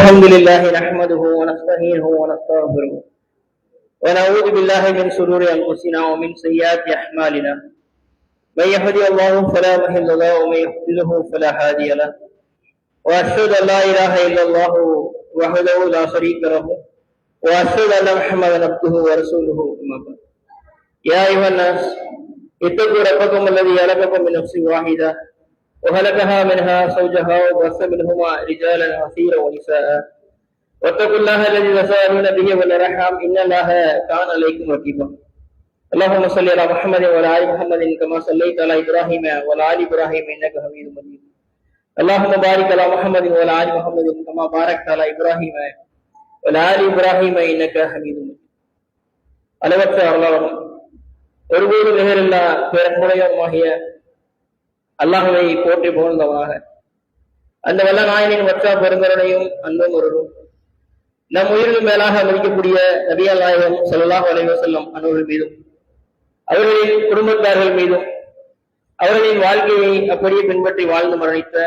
الحمد لله نحمده ونستعينه ونستغفره ونعوذ بالله من شرور انفسنا ومن سيئات اعمالنا من يهده الله فلا مضل له ومن يضلل فلا هادي له واشهد ان لا اله الا الله وحده لا شريك له واشهد ان محمدا عبده ورسوله اما بعد يا ايها الناس اتقوا ربكم الذي خلقكم من نفس واحده وخلقها منها زوجها وبث منهما رجالا كثيرا ونساء واتقوا الله الذي تساءلون به والارحام ان الله كان عليكم رقيبا اللهم صل على محمد وعلى ال محمد كما صليت على ابراهيم وعلى ال ابراهيم انك حميد مجيد اللهم بارك على محمد وعلى ال محمد كما باركت على ابراهيم وعلى ال ابراهيم انك حميد مجيد அளவற்ற அருளாளனும் ஒருபோது நிகரில்லா பேரன்புடையவருமாகிய அல்லாஹ்வை போற்றி புகழ்ந்தவனாக அந்த வல்ல நாயனின் வற்றா பெருங்கருணையும் அன்பும் ஒருவரும் நம் உயிரிலும் மேலாக மதிக்கக்கூடிய நபிகள் நாயகம் ஸல்லல்லாஹு அலைஹி வஸல்லம் அன்னவர்கள் மீதும் அவர்களின் குடும்பத்தார்கள் மீதும் அவர்களின் வாழ்க்கையை அப்படியே பின்பற்றி வாழ்ந்து மரணித்த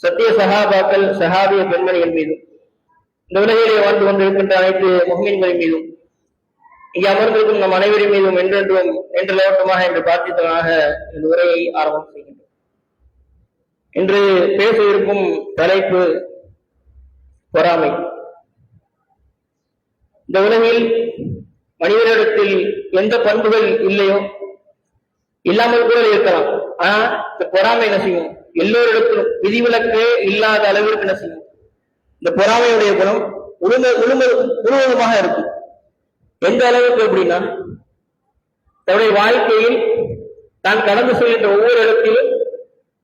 சத்திய சஹாபாக்கள் சஹாபிய பெண்மணிகள் மீதும் இந்த உலகிலே வாழ்ந்து கொண்டிருக்கின்ற அனைத்து முஃமின்களின் மீதும் இங்கே அமர்ந்திருக்கும் நம் அனைவரின் மீதும் என்றென்றும் லோட்டமாக என்று பிரார்த்தித்தவனாக இந்த உரையை ஆரம்பம் செய்கின்றோம். இன்று பேச இருக்கும் தலைப்பு பொறாமை. இந்த உலகில் மனிதனிடத்தில் எந்த பண்புகள் இல்லையோ இல்லாமல் கூட இருக்கலாம். ஆனா இந்த பொறாமை என்ன செய்யும்? எல்லோரிடத்திலும் விதிவிலக்கு இல்லாத அளவிற்கு என்ன செய்யும்? இந்த பொறாமையுடைய குணம் முழுவதுமாக இருக்கும். எந்த அளவுக்கு அப்படின்னா தன்னுடைய வாழ்க்கையில் தான் கடந்து செல்கின்ற ஒவ்வொரு இடத்திலும்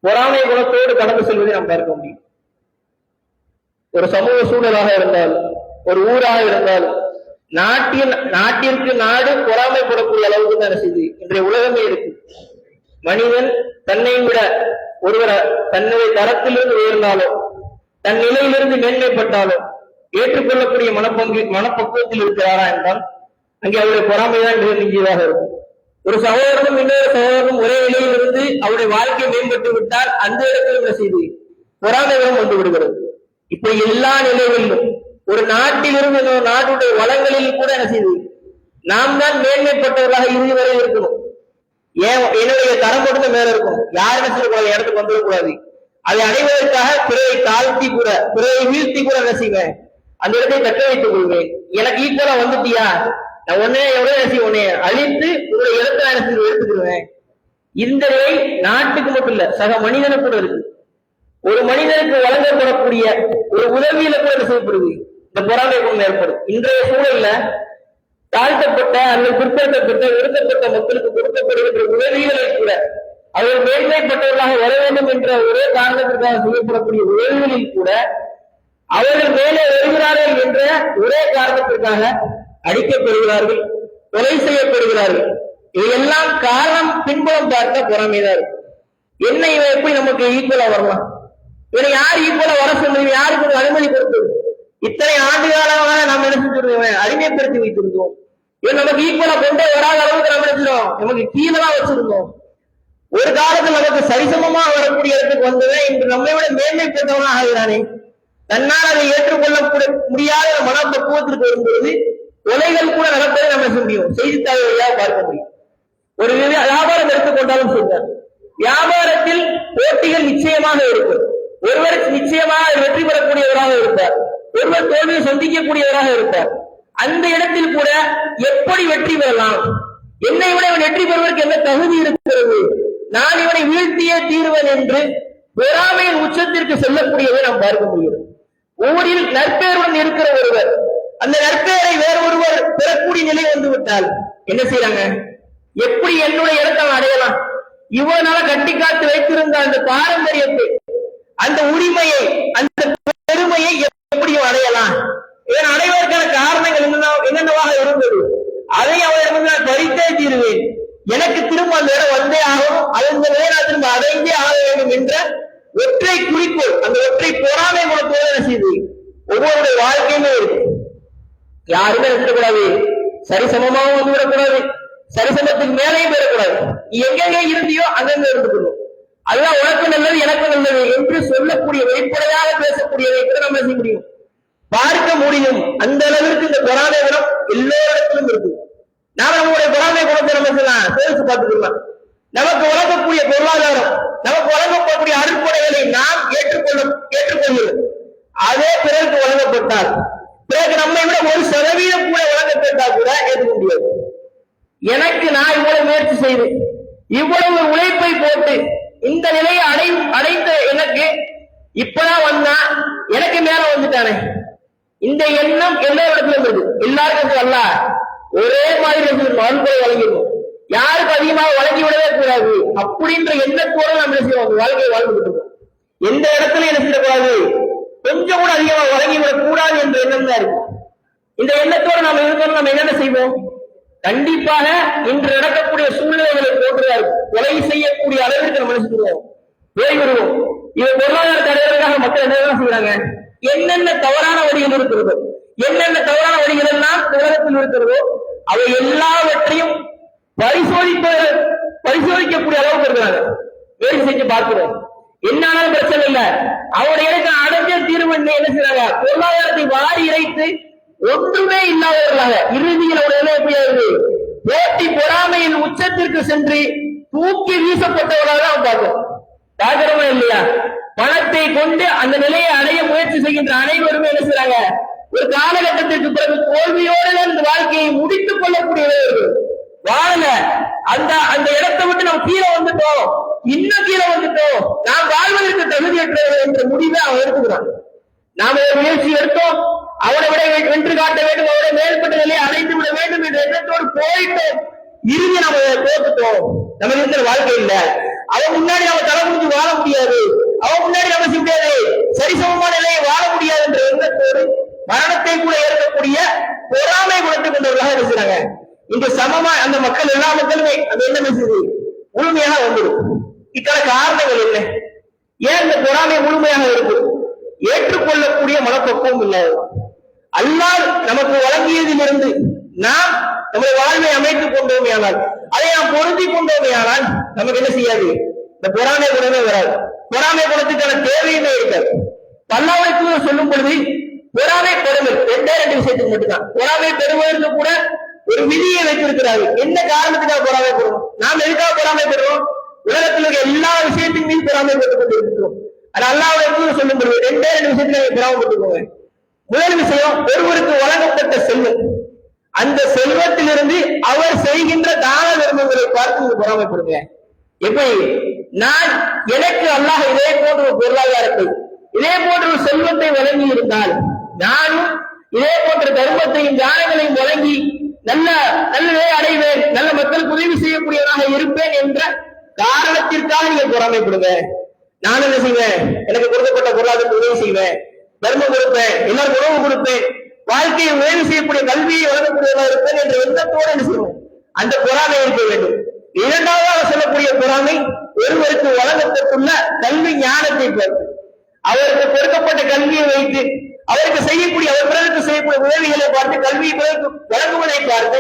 பொறாமை குணத்தோடு கடந்து செல்வதை நாம் பார்க்க முடியும். ஒரு சமூக சூழலாக இருந்தால், ஒரு ஊராக இருந்தால், நாட்டிற்கு நாடு பொறாமைப்படக்கூடிய அளவுக்கு தான் செய்து இன்றைய உலகமே இருக்கு. மனிதன் தன்னை விட ஒருவரை தன்னுடைய தரத்திலிருந்து உயர்ந்தாலோ தன் நிலையிலிருந்து மேன்மைப்பட்டாலோ ஏற்றுக்கொள்ளக்கூடிய மனப்பக்குவத்தில் இருக்கிறாரா என்றால் அங்கே அவருடைய பொறாமைதான் மிக மிஞ்சியதாக இருக்கும். ஒரு சகோதரனும் இன்னொரு சகோதரனும் ஒரே நிலையிலிருந்து அவருடைய வாழ்க்கை மேம்பட்டு விட்டால் அந்த இடத்தில் என்ன செய்து பொறாமைகளும் வந்து விடுகிறது. இப்ப எல்லா நிலைகளிலும் ஒரு நாட்டிலிருந்து இன்னொரு நாட்டுடைய வளங்களில் கூட என்ன செய்து நாம் தான் மேன்மைப்பட்டவர்களாக இறுதி வரை இருக்கணும். ஏன் என்னுடைய தரம் மட்டும் தான் மேல இருக்கும், யார் என்ன செய்யக்கூடாது, இடத்துக்கு வந்துடக்கூடாது. அதை அடைவதற்காக பிறரை தாழ்த்தி கூட பிறரை வீழ்த்தி கூட என்ன செய்வேன், அந்த இடத்தை தக்க வைத்துக் கொள்வேன். எனக்கு ஈக்குவலா வந்துட்டியா, நான் உடனே எவ்வளவு உன்னை அழித்து உங்களுடைய இடத்தை எடுத்துக்கிடுவேன். இந்த நிலை நாட்டுக்கு மட்டும் இல்ல, சக மனிதனுக்கு கூட இருக்கு. ஒரு மனிதனுக்கு வழங்கப்படக்கூடிய ஒரு உதவியில கூட என்ன செய்யப்படுது, இந்த பொறாமை குணம் ஏற்படும். இன்றைய சூழல்ல தாழ்த்தப்பட்ட அல்லது பிற்படுத்தப்பட்ட ஒடுக்கப்பட்ட மக்களுக்கு கொடுக்கப்படுகின்ற உதவிகளை கூட அவர்கள் மேன்மைப்பட்டவர்களாக வர வேண்டும் என்ற ஒரே காரணத்திற்காக செய்யப்படக்கூடிய உதவிகளில் கூட அவர்கள் மேலே வருகிறார்கள் என்ற ஒரே காரணத்திற்காக அடிக்கப்படுகிறார்கள், கொலை செய்யப்படுகிறார்கள். இதையெல்லாம் காரணம் பின்புறம் பார்த்த பொறாமைதான் இருக்கும். என்ன இவன் எப்படி நமக்கு ஈக்குவலா வரலாம், இவனை யார் ஈக்குவலா வர சொல்லுங்க, யாருக்கு அனுமதி கொடுத்தது? இத்தனை ஆண்டு காலமாக நாம் என்ன செஞ்சிருந்தோம், அடிமைப்படுத்தி வைத்திருந்தோம். இவன் நமக்கு ஈக்குவலா கொண்டே வராத அளவுக்கு நம்ம நினைச்சிடும், நமக்கு கீழே தான் வச்சிருந்தோம். ஒரு காலத்தில் நமக்கு சரிசமமா வரக்கூடிய இடத்துக்கு வந்தவன் இன்று நம்மை விட மேன்மைப்பட்டவனாக ஆகிறானே. தன்னால் அதை ஏற்றுக்கொள்ள முடியாத மனப்பக்குவத்திற்கு வரும்போது கொலைகள் கூட நடப்பதை நம்ம செய்ய முடியும், செய்தித்தாள் வழியாக பார்க்க முடியும். ஒரு வியாபாரம் எடுத்துக்கொண்டாலும் சொல்றார், வியாபாரத்தில் போட்டிகள் நிச்சயமாக இருக்கும். ஒருவர் நிச்சயமாக வெற்றி பெறக்கூடியவராக இருப்பார், ஒருவர் தோல்வியை சந்திக்கக்கூடியவராக இருப்பார். அந்த இடத்தில் கூட எப்படி வெற்றி பெறலாம், என்னை விட இவன் வெற்றி பெறுவதற்கு என்ன தகுதி இருக்கிறது, நான் இவனை வீழ்த்தியே தீர்வன் என்று பொறாமையின் உச்சத்திற்கு செல்லக்கூடியதை நாம் பார்க்க முடியும். ஊரில் நற்பெயருடன் இருக்கிற ஒருவர் அந்த நற்பெயரை வேறு ஒருவர் பெறக்கூடிய நிலை வந்து விட்டால் என்ன செய்யறாங்க, எப்படி என்னுடைய இடத்தை அடையலாம், இவ்வளவு நாள கட்டி காத்து வைத்திருந்த அந்த பாரம்பரியத்தை, அந்த உரிமையை, அந்த பெருமையை எப்படியும் அடையலாம், இவன் அடைவதற்கான காரணங்கள் என்னென்னவாக இருந்தது, அதை அவரிடம் நான் பறித்தே தீருவேன், எனக்கு திரும்ப அந்த இடம் வந்தே ஆகும், அந்த நிலையை திரும்ப அடைந்தே ஆக வேண்டும் என்ற ஒற்றை குறிக்கோள், அந்த ஒற்றை பொறாமை குணத்தோடு என்ன செய்து ஒவ்வொருடைய வாழ்க்கையுமே இருக்கு. யாருமே இருக்கக்கூடாது, சரிசமமாகவும் வந்து விடக்கூடாது, சரிசமத்துக்கு மேலேயும் பெறக்கூடாது. நீ எங்கெங்க இருந்தியோ அங்கங்க இருந்துக்கணும், அதுதான் உனக்கு நல்லது எனக்கு நல்லது என்று சொல்லக்கூடிய வெளிப்படையாக பேசக்கூடியதை கூட நம்ம செய்ய முடியும். பார்க்க முடியும். அந்த அளவிற்கு இந்த பொறாமை குணம் எல்லோரிடத்திலும் இருக்கு. நாம நம்முடைய பொறாமை குணத்தை நம்ம சொல்லலாம் சோதிச்சு பார்த்துக்கலாம். நமக்கு வழங்கக்கூடிய பொருளாதாரம், நமக்கு வழங்கப்படக்கூடிய அருட்கொடைகளை நாம் ஏற்றுக்கொள்கிறோம். அதே பிறருக்கு வழங்கப்பட்டால், பிறகு நம்மை விட 1% கூட வழங்கப்பட்டால் கூட ஏற்றுக்க முடியாது. எனக்கு நான் இவ்வளவு முயற்சி செய்து இவ்வளவு உழைப்பை போட்டு இந்த நிலையை அடைந்த எனக்கு இப்பதான் வந்தா எனக்கு மேல வந்துட்டானே, இந்த எண்ணம் எல்லா இடத்திலும் இருக்கு. எல்லாருக்கும் அல்ல ஒரே மாதிரி அன்பை வழங்கிடுவோம், யாருக்கு அதிகமாக வழங்கி விடவே கூடாது அப்படின்ற எண்ணத்தோடு நம்ம என்ன செய்வோம், வாழ்க்கையை வாழ்ந்துட்டு இருக்கோம். எந்த இடத்துல என்ன செய்யக்கூடாது, கொஞ்சம் கூட அதிகமாக வழங்கி விடக் கூடாது என்ற எண்ணம் தான் இருக்கு. இந்த எண்ணத்தோடு நம்ம இருக்கணும். நம்ம என்னென்ன செய்வோம், கண்டிப்பாக இன்று நடக்கக்கூடிய சூழ்நிலைகளை போட்டுதான் இருக்கும். கொலை செய்யக்கூடிய அளவிற்கு நம்ம நினைச்சுக்கிறோம், போய்விடுவோம். இது பொருளாதார தடைகளுக்காக மக்கள் என்ன செய்யறாங்க, என்னென்ன தவறான வழிகள் இருக்கிறதோ, என்னென்ன தவறான வழிகள் எல்லாம் உலகத்தில் இருக்கிறதோ அவை எல்லாவற்றையும் பரிசோதிக்கக்கூடிய அளவுக்கு இருக்கிறாங்க. வேலை செஞ்சு பார்க்கிறோம், என்னாலும் பிரச்சனை இல்லை, அவருடைய எனக்கு அடைஞ்ச தீர்வு என்ன செய்யறாங்க, பொருளாதாரத்தை வாரி இறைத்து ஒன்றுமே இல்லாதவர்களாக இறுதியில் அவருடைய எப்படி ஆகுது, போட்டி பொறாமையின் உச்சத்திற்கு சென்று தூக்கி வீசப்பட்டவர்களாக அவன் பார்க்கிறோம். பார்க்கிறோமா இல்லையா? பணத்தை கொண்டு அந்த நிலையை அடைய முயற்சி செய்கின்ற அனைவருமே என்ன செய்றாங்க, ஒரு காலகட்டத்திற்கு பிறகு தோல்வியோடு இந்த வாழ்க்கையை முடித்துக் கொள்ளக்கூடியவர்கள் வாழல. அந்த இடத்தை விட்டு நம்ம கீழே வந்துட்டோம், இன்னும் கீழே வந்துட்டோம், நாம் வாழ்வதற்கு தகுதியற்றவர்கள் என்ற முடிவை அவன் எடுத்துக்கிறான். நாம ஒரு முயற்சி எடுத்தோம், அவனை விட வென்று காட்ட வேண்டும், அவனை மேற்பட்ட நிலையை அடைந்து விட வேண்டும் என்ற எண்ணத்தோடு போயிட்டோம். இறுதி நம்ம தோத்துட்டோம், நம்ம இருக்கிற வாழ்க்கை இல்ல. அவன் முன்னாடி நம்ம தலை முடிஞ்சு வாழ முடியாது, அவன் முன்னாடி நம்ம செய்யாது சரிசமமான நிலையை வாழ முடியாது என்ற எண்ணத்தோடு மரணத்தை கூட ஏற்கக்கூடிய பொறாமை குணத்தை கொண்டவர்களாக இருக்கிறாங்க. இன்று சமமா அந்த மக்கள் எல்லா மக்களுமே அந்த என்ன செய்யுது முழுமையாக வந்துடும். இத்தனை காரணங்கள் என்ன, ஏன் இந்த பொறாமை முழுமையாக இருக்கு, ஏற்றுக்கொள்ளக்கூடிய மனப்பக்குவம் இல்லை. அல்லாஹ் நமக்கு வழங்கியதிலிருந்து நாம் நம்முடைய வாழ்வை அமைத்துக் கொண்டோமே ஆனால், அதை நாம் பொருந்தி கொண்டோமே ஆனால் நமக்கு என்ன செய்யாது, இந்த பொறாமை குணமே வராது. பொறாமை குணத்துக்கான தேவையுமே இருக்காது. பல்லாவதுக்கு சொல்லும் பொழுது பொறாமை பெருமை ரெண்டே விஷயத்துக்கு மட்டும்தான். பொறாமை பெருமைக்கு கூட ஒரு விதியை வைத்திருக்கிறார்கள். என்ன காரணத்துக்காக பொறாமை பெறுவோம், நாம் எதுக்காக பொறாமை பெறுவோம், உலகத்தில் இருக்க எல்லா விஷயத்தின் மீது பொறாமை பெற்றுக் கொண்டிருக்கிறோம். அது அல்லாஹ்வுக்கு சொல்லும் பொழுது ரெண்டே விஷயத்துல பொறாமைப்பட்டுக்கோங்க. முதல் விஷயம், ஒருவருக்கு வழங்கப்பட்ட செல்வம், அந்த செல்வத்திலிருந்து அவர் செய்கின்ற தான தர்மங்களை பார்த்து பொறாமைப்படுங்க. எப்படி, நான் எனக்கு அல்லாஹ் இதே போன்ற ஒரு பொருளாதாரத்தை, இதே போன்ற ஒரு செல்வத்தை வழங்கி இருந்தால் நானும் இதே போன்ற தர்மத்தையும் தானங்களையும் வழங்கி நல்ல நிலையை அடைவேன், நல்ல மக்களுக்கு உதவி செய்யக்கூடியவனாக இருப்பேன் என்ற காரணத்திற்காக நீங்க பொறாமைப்படுங்க. நான் என்ன செய்வேன், எனக்கு கொடுக்கப்பட்ட பொருளாதாரத்தை உதவி செய்வேன், தர்மம் கொடுப்பேன், எல்லாரும் உணவு கொடுப்பேன், வாழ்க்கையை உதவி செய்யக்கூடிய கல்வியை வழங்கக்கூடியவராக இருப்பேன் என்ற எண்ணத்தோடு என்ன செய்வோம், அந்த பொறாமை இருக்க வேண்டும். இரண்டாவதாக சொல்லக்கூடிய பொறாமை, ஒருவருக்கு வழங்கப்பட்டுள்ள கல்வி ஞானத்தை பார்த்து, அவருக்கு கொடுக்கப்பட்ட கல்வியை வைத்து அவருக்கு செய்யக்கூடிய, அவர் பிறருக்கு செய்யக்கூடிய உதவிகளை பார்த்து, கல்வியை பிறருக்கு வழங்குவதை பார்த்து,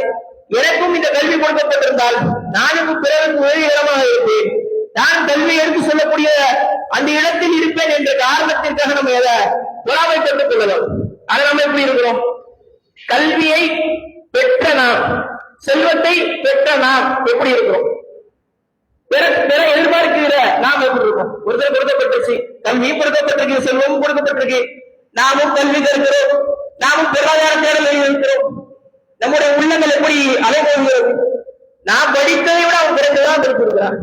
எனக்கும் இந்த கல்வி கொடுக்கப்பட்டிருந்தால் நானும் பிறருக்கு உதவிகரமாக இருப்பேன், நான் கல்வி எடுத்து சொல்லக்கூடிய அந்த இடத்தில் இருப்பேன் என்ற காரணத்திற்காக நம்ம எதை பொறாமை பெற்றுக் கொள்ளலாம். அதை நம்ம எப்படி இருக்கிறோம், கல்வியை பெற்ற நாம், செல்வத்தை பெற்ற நாம் எப்படி இருக்கிறோம், பிற எதிர்பார்க்கிற நாம் எப்படி இருக்கோம். ஒருத்தர் கொடுக்கப்பட்டிருச்சு, கல்வியும் கொடுக்கப்பட்டிருக்கு, செல்வமும் கொடுக்கப்பட்டிருக்கு, நாமும் கல்வி கற்கிறோம், நாமும் பொருளாதார தேடலில் இருக்கிறோம். நம்முடைய உள்ளங்கள் எப்படி அலைபோகிறது, நான் படித்ததை விட அவன் பிறகுதான் இருக்கிறான்,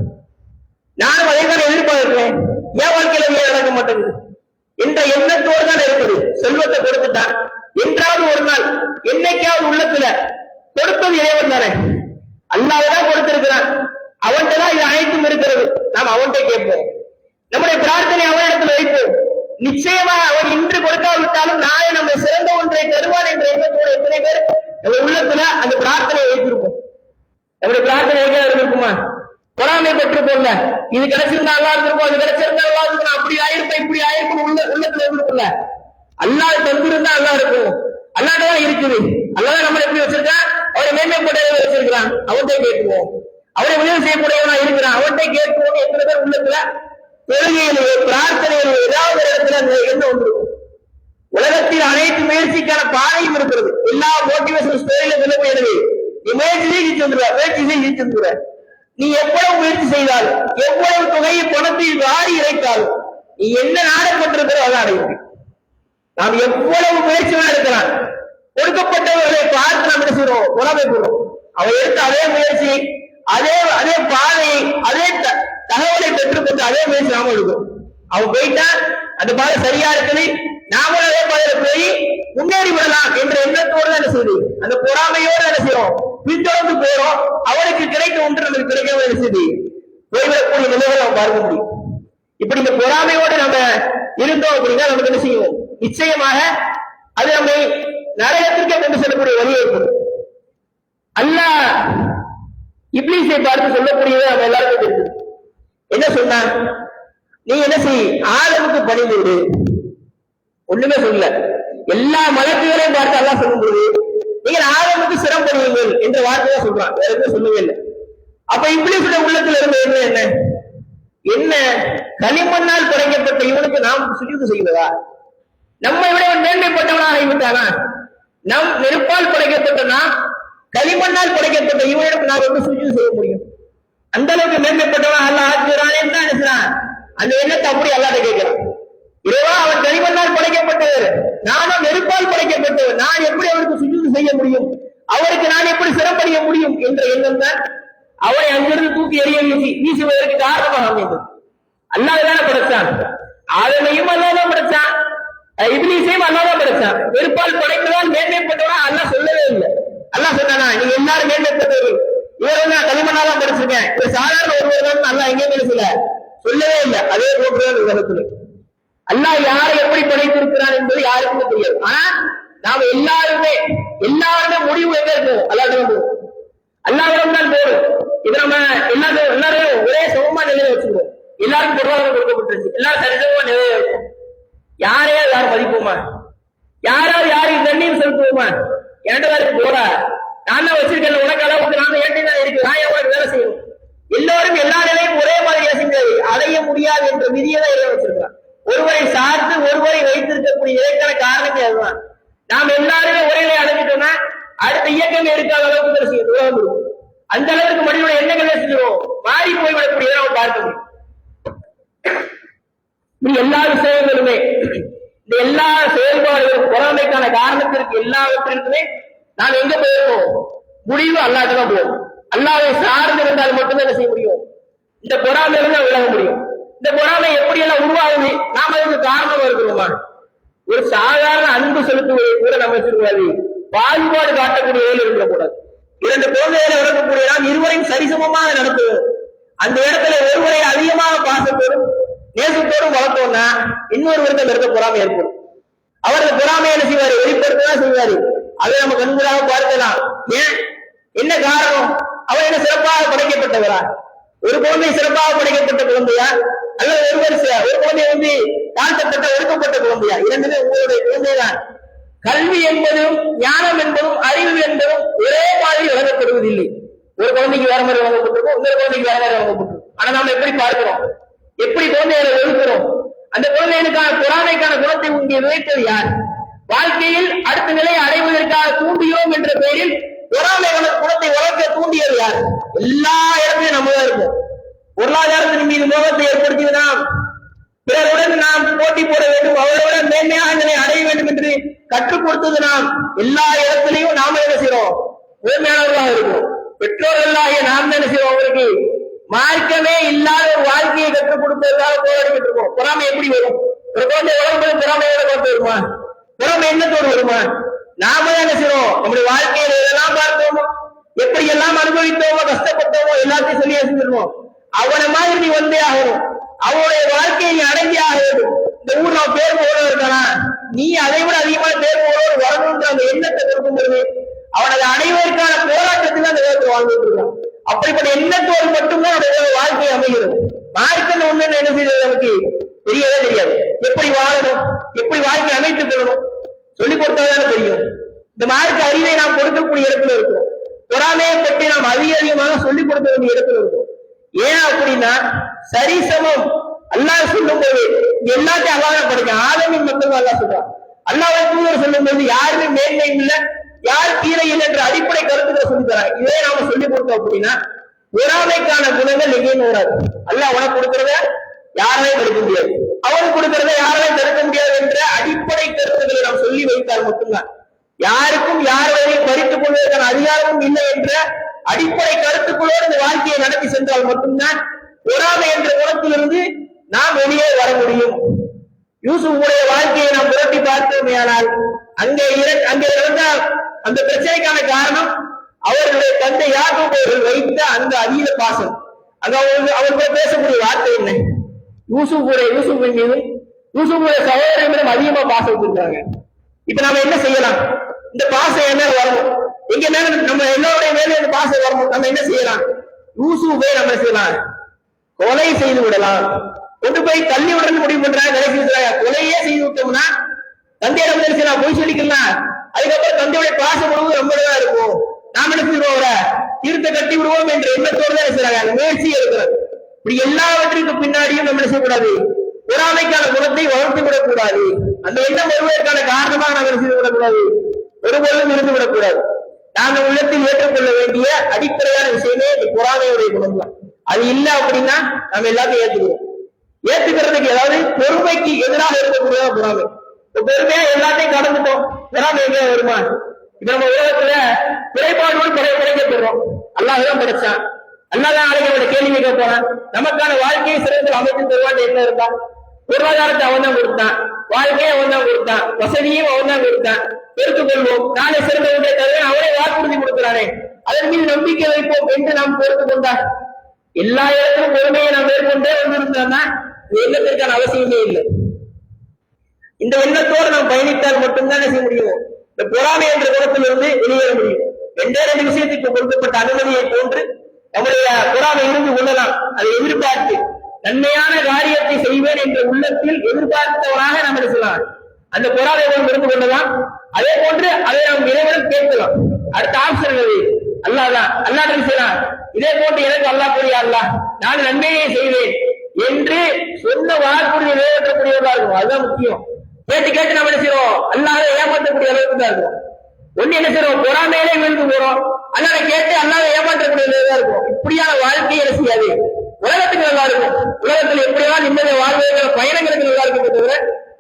நானும் அதைத்தான் எதிர்பார்க்கிறேன், என் வாழ்க்கையில நடக்க மாட்டேங்குது என்ற எண்ணத்தோடு தான் இருக்குது. செல்வத்தை கொடுத்துட்டான், என்றாவது ஒரு நாள் என்னைக்காவது உள்ளத்துல கொடுப்பது இறைவன் தானே, அல்லாஹ்தான் கொடுத்திருக்கிறான், அவன்கிட்ட தான் இது அனைத்தும் இருக்கிறது. நாம் அவன்கிட்ட கேட்போம், நம்முடைய பிரார்த்தனை அவனிடத்தில் வைப்போம். நிச்சயமாக அவன் இன்று கொடுக்காவிட்டாலும் நாளை நம்ம சிறந்த ஒன்றை தருவான் என்ற எண்ணத்தோடு எத்தனை பேர் நம்ம உள்ளத்துல அந்த பிரார்த்தனை வைத்திருப்போம். நம்முடைய பிரார்த்தனை இருக்குமா, பொறாமை பெற்று போல, இது கிடைச்சிருந்தா அல்லா இருந்திருக்கும், அது கிடைச்சிருந்தா அல்லா இருக்கும், அப்படி ஆயிருப்பேன் இப்படி ஆயிருக்கும் உள்ளத்துல இருக்குல்ல. அல்லாஹ் தந்திருந்தா அல்லா இருக்கும், அல்லாதான் இருக்குது. அல்லாதான் நம்ம எப்படி வச்சிருக்கான், அவரை மேன்மைப்பட்டதை வச்சிருக்கிறான், அவன்கிட்ட கேட்குவோம். அவரை உதவி செய்யக்கூடியவனா இருக்கிறான், அவன்கிட்ட கேட்குவோம். எத்தனை பேர் உள்ளத்துல தொழுகையிலேயே பிரார்த்தனையிலேயே ஏதாவது ஒரு இடத்துல அந்த எண்ணம் வந்துருக்கும். உலகத்தில் அனைத்து முயற்சிக்கான பாதையும் இருக்கிறது. எல்லா மோட்டிவேஷன் ஸ்டோரியில சொல்லக்கூடியது நீ முயற்சி ஜெயிச்சு வந்துருவ, முயற்சி ஜெயிச்சு வந்துருவ. நீ எவ்வளவு முயற்சி செய்தாலும், எவ்வளவு தொகையை பணத்தில் வாரி இறைத்தாலும், நீ என்ன நாடப்பட்டிருக்கிறோ அதை அடையும். நாம் எவ்வளவு முயற்சி எடுக்கலாம், கொடுக்கப்பட்டவர்களை பார்த்து நாம் என்ன செய்யறோம், பொறாமைப்படுறோம். அவன் எடுத்த அதே முயற்சி, அதே அதே பாதையை, அதே தகவலை பெற்றுக்கொண்டு அதே முயற்சி நாம எடுக்கிறோம். அவன் போயிட்டா அந்த பாதை சரியா இருக்குது, நாமளும் அதே பாதையில போய் முன்னேறி விடலாம் என்ற எண்ணத்தோடு என்ன செய்யுது, அந்த பொறாமையோடு என்ன செய்யறோம், பின்தொடர்ந்து போறோம். அவனுக்கு கிடைக்க ஒன்று நமக்கு கிடைக்காம என்ன செய்யுது, போய்விடக்கூடிய நிலைகளை நம்ம பார்க்க முடியும். இப்படி இந்த பொறாமையோடு நம்ம இருந்தோம் அப்படின்னா நமக்கு என்ன செய்யும், நிச்சயமாக அது நம்மை நரகத்திற்கே கொண்டு செல்லக்கூடிய வழி ஏற்படும். அல்லாஹ் இப்லீஸை பார்த்து சொல்லக்கூடியதை நம்ம எல்லாருக்கும் தெரியுது. என்ன சொன்னா, நீ என்ன செய், ஆதமுக்கு பணிந்து விடு. ஒண்ணுமே சொல்லல. எல்லா மலக்குகளையும் பார்த்து அல்லாஹ் சொல்லும்போது நீங்கள் ஆதமுக்கு சிரம் பணியுங்கள் என்ற வார்த்தையை சொல்றான், வேற எதுவும் சொல்லவே இல்லை. அப்ப இப்லீஸோட உள்ளத்துல இருந்த என்ன என்ன களிமண்ணால் படைக்கப்பட்ட இவனுக்கு நாம் சுஜூது செய்வதா? நம்மை விட மேன்மைப்பட்டவனாக ஆகிவிட்டானா? நம் நெருப்பால் படைக்கப்பட்ட நாம் களிமண்ணால் படைக்கப்பட்ட இவனுக்கு நாம் எப்படி சுஜூது செய்ய முடியும்? அந்த அளவுக்கு மேன்மைப்பட்டவனா அல்லாஹ் ஆக்குறானே தான் நினைச்சான். அந்த எண்ணத்தை அப்படி அல்லாஹ்ட்ட கேட்கிறான். இறைவா, அவன் களிமண்ணால் படைக்கப்பட்டவர், நானும் நெருப்பால் படைக்கப்பட்டவர், நான் எப்படி அவருக்கு சுஜூது செய்ய முடியும், அவருக்கு நான் எப்படி சிறப்படைய முடியும் என்ற எண்ணம் தான் அவரை அங்கிருந்து தூக்கி எறிய வீசுவதற்கு காரணமாக அமைந்தது. அல்லாஹ் தானே படைச்சான், ஆதமையும் அல்லாஹ் தான் படைச்சான், இப்லீஸையும் அல்லாஹ் தான் படைச்சான். நெருப்பால் படைப்பதால் மேன்மைப்பட்டவனா அல்லாஹ் சொல்லவே இல்லை. அல்லாஹ் சொன்னானா, நீங்க எல்லாரும் மேன்மைப்பட்டவர்கள், இவர் வந்து நான் களிமண்ணா தான் படைச்சிருக்கேன், இவர் சாதாரண ஒருவர் தான் அல்லாஹ் எங்கேயுமே சொல்லவே இல்லை. அதே போன்றுதான் உலகத்துல அல்லாஹ் யாரை எப்படி படைத்திருக்கிறான் என்பது யாருக்குமே தெரியாது. ஆனா நாம எல்லாருமே முடிவு எங்க இருக்கும், அல்லாஹ்விடம் அல்லாஹ்விடம் தான் போடும். இது நம்ம எல்லாரையும் ஒரே சமமா நிலையில வச்சுக்கிறோம். எல்லாருக்கும் பொருளாதாரம் கொடுக்கப்பட்டிருச்சு, எல்லாரும் சரிசமமா நிலையில இருக்கும். யாரையாவது யாரும் மதிப்போமா? யாராவது யாரையும் தண்ணீர் செலுத்துவோமா? ஏண்டதாருக்கு போடா, நான் தான் வச்சிருக்கேன், உனக்கு அளவுக்கு நான் ஏற்றி தான் இருக்கு, நான் எவ்வளவு வேலை செய்யணும். எல்லோரும் எல்லா நிலையும் ஒரே மாதிரி யோசிக்கிறது அடைய முடியாது என்ற விதியை தான் எல்லாம் வச்சிருக்கான். ஒருவரை சார்ந்து ஒருவரை வைத்திருக்கக்கூடிய இலக்கான காரணமே அதுதான். நாம் எல்லாருமே ஒரே நிலை அடைஞ்சிட்டோம்னா அடுத்த இயக்கமே இருக்காத அளவுக்கு உலகம் இருக்கும். அந்த அளவுக்கு மனிதனுடைய எண்ணங்களை செஞ்சிடும், மாறி போய்விடக்கூடியதை நம்ம பார்க்க முடியும். எல்லா விஷயங்களுமே, இந்த எல்லா செயல்பாடுகளும் பொறாமைக்கான காரணத்திற்கு எல்லாவற்றிற்குமே நாம் எங்க போயிருக்கோம், முடிவு அல்லாஹ்ட்ட தான் போவோம். அல்லாஹ்வை சார்ந்து இருந்தால் மட்டும்தான் என்ன செய்ய முடியும், இந்த பொறாமையிலிருந்து விலக முடியும். இந்த பொறாமை எப்படி எல்லாம் உருவாகுது, நாம அதுக்கு காரணமா இருக்கிறோமா? ஒரு சாதாரண அன்பு செலுத்துவதை கூட நம்ம வச்சிருக்காது, பாகுபாடு காட்டக்கூடிய வேலை இருக்கக்கூடாது. இரண்டு குழந்தைகளை வளர்க்கக்கூடிய நாம் இருவரையும் சரிசமமாக நடத்துவோம். அந்த இடத்துல ஒருவரை அதிகமாக பாசத்தோடும் நேசத்தோடும் வளர்த்தோம்னா இன்னொருவருக்கு இருக்க பொறாமை ஏற்படும். அவரது பொறாமை என்ன செய்வாரு, வெளிப்படுத்ததான் செய்வாரு. அதை நம்ம கண்கூடாக பார்க்கலாம். ஏன், என்ன காரணம்? அவர் என்ன சிறப்பாக படைக்கப்பட்டவரா? ஒரு குழந்தை சிறப்பாக படைக்கப்பட்ட குழந்தையா, அல்லது ஒரு குழந்தை வந்து தாழ்த்தப்பட்ட ஒடுக்கப்பட்ட குழந்தையா? இரண்டுமே உங்களுடைய குழந்தைதான். கல்வி என்பதும் ஞானம் என்பதும் அறிவு என்பதும் ஒரே மாதிரி வழங்கப்படுவதில்லை. ஒரு குழந்தைக்கு வேற மாதிரி வழங்கப்பட்டிருக்கும், இன்னொரு குழந்தைக்கு வேற மாதிரி வழங்கப்பட்டிருக்கும். ஆனா நாம எப்படி பார்க்கிறோம், எப்படி குழந்தைகளை ஒழுக்கிறோம்? அந்த குழந்தைகளுக்கான பொறாமைக்கான குணத்தை உண்டிய விதைத்தது யார்? வாழ்க்கையில் அடுத்த நிலையை அடைவதற்காக தூண்டியோம் என்ற பெயரில் பொறாமை குணத்தை வளர்க்க தூண்டியது யார்? எல்லா இடத்திலும் நம்ம தான் இருக்கும். பொருளாதாரத்தின் மீது மோகத்தை ஏற்படுத்தியது நாம், பிறருடன் நாம் போட்டி போட வேண்டும், அவரோட மேன்மையாக நிலை அடைய வேண்டும் என்று கற்றுக் கொடுத்தது நாம். எல்லா இடத்திலையும் நாம என்ன செய்யறோம், மேன்மையானவர்களாக இருக்கிறோம். பெற்றோர்களாகிய நாம் என்ன செய்யறோம், அவருக்கு மார்க்கமே இல்லாத ஒரு வாழ்க்கையை கற்றுக் கொடுப்பதற்காக போராடிக்கிட்டு இருக்கோம். பொறாமை எப்படி வரும்? ஒரு குழந்தை வளரும்போது பொறாமையோட குழந்தை வருமா? பொறாமை என்னத்தோடு வருமா? நாம என்ன செய்யறோம், நம்முடைய வாழ்க்கையில எதெல்லாம் பார்த்தோமோ, எப்படி எல்லாம் அனுபவித்தோமோ, கஷ்டப்பட்டோமோ எல்லாத்தையும் சொல்லி செஞ்சிருவோம். அவனை மாதிரி நீ வந்தே ஆகணும், அவனுடைய வாழ்க்கையை நீ அடங்கி ஆக வேண்டும். இந்த ஊர்ல பேர் போட இருக்கானா, நீ அதை விட அதிகமான பேர் போட வரணும்ன்ற அந்த எண்ணத்தை கொடுக்கும் பொழுது அவனது அடைவதற்கான போராட்டத்தில் அந்த வேகத்தில் வாழ்ந்துட்டு இருக்கான். அப்படிப்பட்ட எண்ணத்தோடு மட்டும்தான் அவருடைய வாழ்க்கை அமைகிறது. மார்க்கம் ஒண்ணு என்ன செய்யறது நமக்கு தெரியவே தெரியாது. எப்படி வாழணும், எப்படி வாழ்க்கை அமைத்துக் கொள்ளணும் சொல்லிக் கொடுத்தாதானே தெரியும். இந்த மார்க்க அறிவை நாம் கொடுக்கக்கூடிய இடத்துல இருக்கும். பொறாமையை பற்றி நாம் அதிகமாக சொல்லிக் கொடுக்க வேண்டிய இடத்துல இருக்கும். ஏன் அப்படின்னா சரிசமம் அல்லாஹ் சொல்லும் போது எல்லாத்தையும் அல்லாஹ் படிக்க ஆதமின் மக்கள் அல்லாஹ் சொல்றான். அல்லாஹ்வின் தூதர் சொல்லும் போது யாருமே மேன்மை இல்லை, யார் கீழே இல்லை என்ற அடிப்படை கருத்துக்களை சொல்லி தராங்க. இதே நாம சொல்லி கொடுத்தோம் அப்படின்னா பொறாமைக்கான குணங்கள் எங்கேயும் வராது. அல்லாஹ் உனக்கு கொடுக்கறத யாராலையும் தடுக்க முடியாது, அவனுக்கு கொடுக்கறத யாராலையும் தடுக்க முடியாது என்ற அடிப்படை கருத்துக்களை நாம் சொல்லி வைத்தால் மட்டும்தான், யாருக்கும் யாரையும் பறித்துக் கொள்வதற்கான அதிகாரமும் இல்லை என்ற அடிப்படை கருத்துக்களோடு இந்த வாழ்க்கையை நடத்தி சென்றால் மட்டும்தான் பொறாமை என்ற குணத்திலிருந்து நாம் வெளியே வர முடியும். யூசுஃபுடைய வாழ்க்கையை நாம் புரட்டி பார்த்தோமேயானால் அங்கே இருந்த அந்த பிரச்சனைக்கான காரணம் அவர்களுடைய தந்தை யாக்கோபு அவர்கள் வைத்த அந்த அதீத பாசம். அங்க அவர்கள் பேசக்கூடிய வார்த்தை என்ன? யூசுஃபின் மீதும் யூசுஃபுடைய சகோதரன் மீதும் அதிகமா பாசம் வச்சிருக்காங்க. இப்ப நம்ம என்ன செய்யலாம்? இந்த பாசம் என்ன வரணும், எங்க மேல நம்ம எல்லோருடைய மேல இந்த பாசம் வரணும். நம்ம என்ன செய்யலாம்? யூசுஃபை நம்ம செய்யலாம், கொலை செய்து விடலாம். கொண்டு போய் தள்ளி விடணும் முடிவு பண்றாங்க, கொலையே செய்து விட்டோம்னா தந்தையிடம் செய்யலாம், போய் சொல்லிக்கலாம். அதுக்கப்புறம் தந்தையுடைய பாசம் உணவு ரொம்ப தான் இருக்கும். நாம் என்ன செய்வோம், தீர்த்த கட்டி விடுவோம் என்ற எண்ணத்தோடு தான் செய்யறாங்க, அந்த முயற்சி இருக்கிறது. இப்படி எல்லாவற்றிற்கு பின்னாடியும் நம்ம என்ன செய்யக்கூடாது, பொறாமைக்கான குணத்தை வளர்த்து விடக்கூடாது. அந்த எண்ணம் வருவதற்கான காரணமாக நாம் என்ன செய்து விடக்கூடாது, ஒருபொழுதும் இருந்து விடக்கூடாது. நாங்கள் உள்ளத்தில் ஏற்றுக்கொள்ள வேண்டிய அடிப்படையான விஷயமே இந்த பொறாமையுடைய குணம் தான். அது இல்லை அப்படின்னா நம்ம எல்லாத்தையும் ஏற்றுக்கிறோம். ஏற்றுக்கிறதுக்கு ஏதாவது பொறுமைக்கு எதிராக இருக்கக்கூடியதான் பொறாமை. பெருமையா எல்லாத்தையும் கடந்துட்டோம், பொறாமை எங்க வருமா? இப்ப நம்ம உலகத்துல குறைபாடுகள் படைக்கப்படுறோம். அல்லாஹ்தான் படைச்சான், அல்லாஹ்தான் அழைக்கப்பட்ட கேள்வி கேட்க போறான். நமக்கான வாழ்க்கையை சிறந்த அமைத்து தருவான் என்ன இருந்தா? பொருளாதாரத்தை அவன் தான் கொடுத்தான், வாழ்க்கையை அவன் தான் கொடுத்தான், வசதியும் அவன் தான் கொடுத்தான். பொறுத்துக் கொள்வோம், நாளை சிறந்த ஒன்றை தருவேன் அவனை வாக்குறுதி கொடுக்கிறானே, அதன் மீது நம்பிக்கை வைப்போம் என்று நாம் பொறுத்துக் கொண்டார். எல்லா இடத்திலும் பொறுமையை நாம் மேற்கொண்டே வந்திருந்தோம்னா எண்ணத்திற்கான அவசியமே இல்லை. இந்த எண்ணத்தோடு நாம் பயணித்தால் மட்டும்தான் செய்ய முடியும், இந்த பொறாமை என்ற குணத்திலிருந்து வெளியேற முடியும். ரெண்டு விஷயத்துக்கு கொடுக்கப்பட்ட அனுமதியை போன்று நம்முடைய பொறாமை இருந்து கொள்ளலாம். அதை எதிர்பார்த்து நன்மையான காரியத்தை செய்வேன் என்ற உள்ளத்தில் எதிர்பார்த்தவராக நாம் சொல்லலாம், அந்த பொறாமை இருந்து கொள்ளலாம். அதே போன்று அதை நாம் இறைவனும் கேட்கலாம். அடுத்த ஆப்ஷன் அல்லாஹ்தான், அல்லாஹ் செய்யலாம். இதே போன்று எனக்கு அல்லாஹ் கூறிய அல்லாஹ் நான் நன்மையை செய்வேன் என்று சொன்ன வாக்குறுதியை நிறைவேற்றக்கூடியவர்களா இருக்கும். அதுதான் முக்கியம். கேட்டு நம்ம என்ன செய்யறோம், அல்லாஹ் ஏமாற்றக்கூடிய அளவுக்கு தான் இருக்கும். ஒண்ணு என்ன செய்யறோம், பொறாமையிலே விழுந்து போறோம், அல்லாஹ் கேட்டு அல்லாஹ் ஏமாற்றக்கூடியதான் இருக்கும். இப்படியான வாழ்க்கையை என்ன செய்யாது, உலகத்துக்கு நல்லா இருக்கும். உலகத்தில் எப்படியாவது நிம்மதியை வாழ்வதற்கான பயணங்களுக்கு நல்லா இருக்கும் தவிர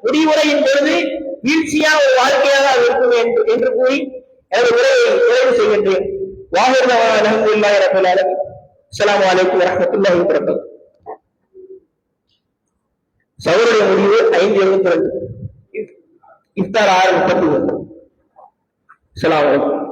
முடிவுரையின் பொழுது வீழ்ச்சியா ஒரு வாழ்க்கையாக அது இருக்கும் என்று கூறி எனது உரையை நிறைவு செய்கின்றேன். அல்ஹம்துலில்லாஹி ரப்பில் ஆலமீன். அஸ்ஸலாமு அலைக்கும் வரஹ்மத்துல்லாஹி வபரகாத்துஹு. சௌருடைய முடிவு 5:72, இஃப்தார் 6:31. அஸ்ஸலாமு அலைக்கும்.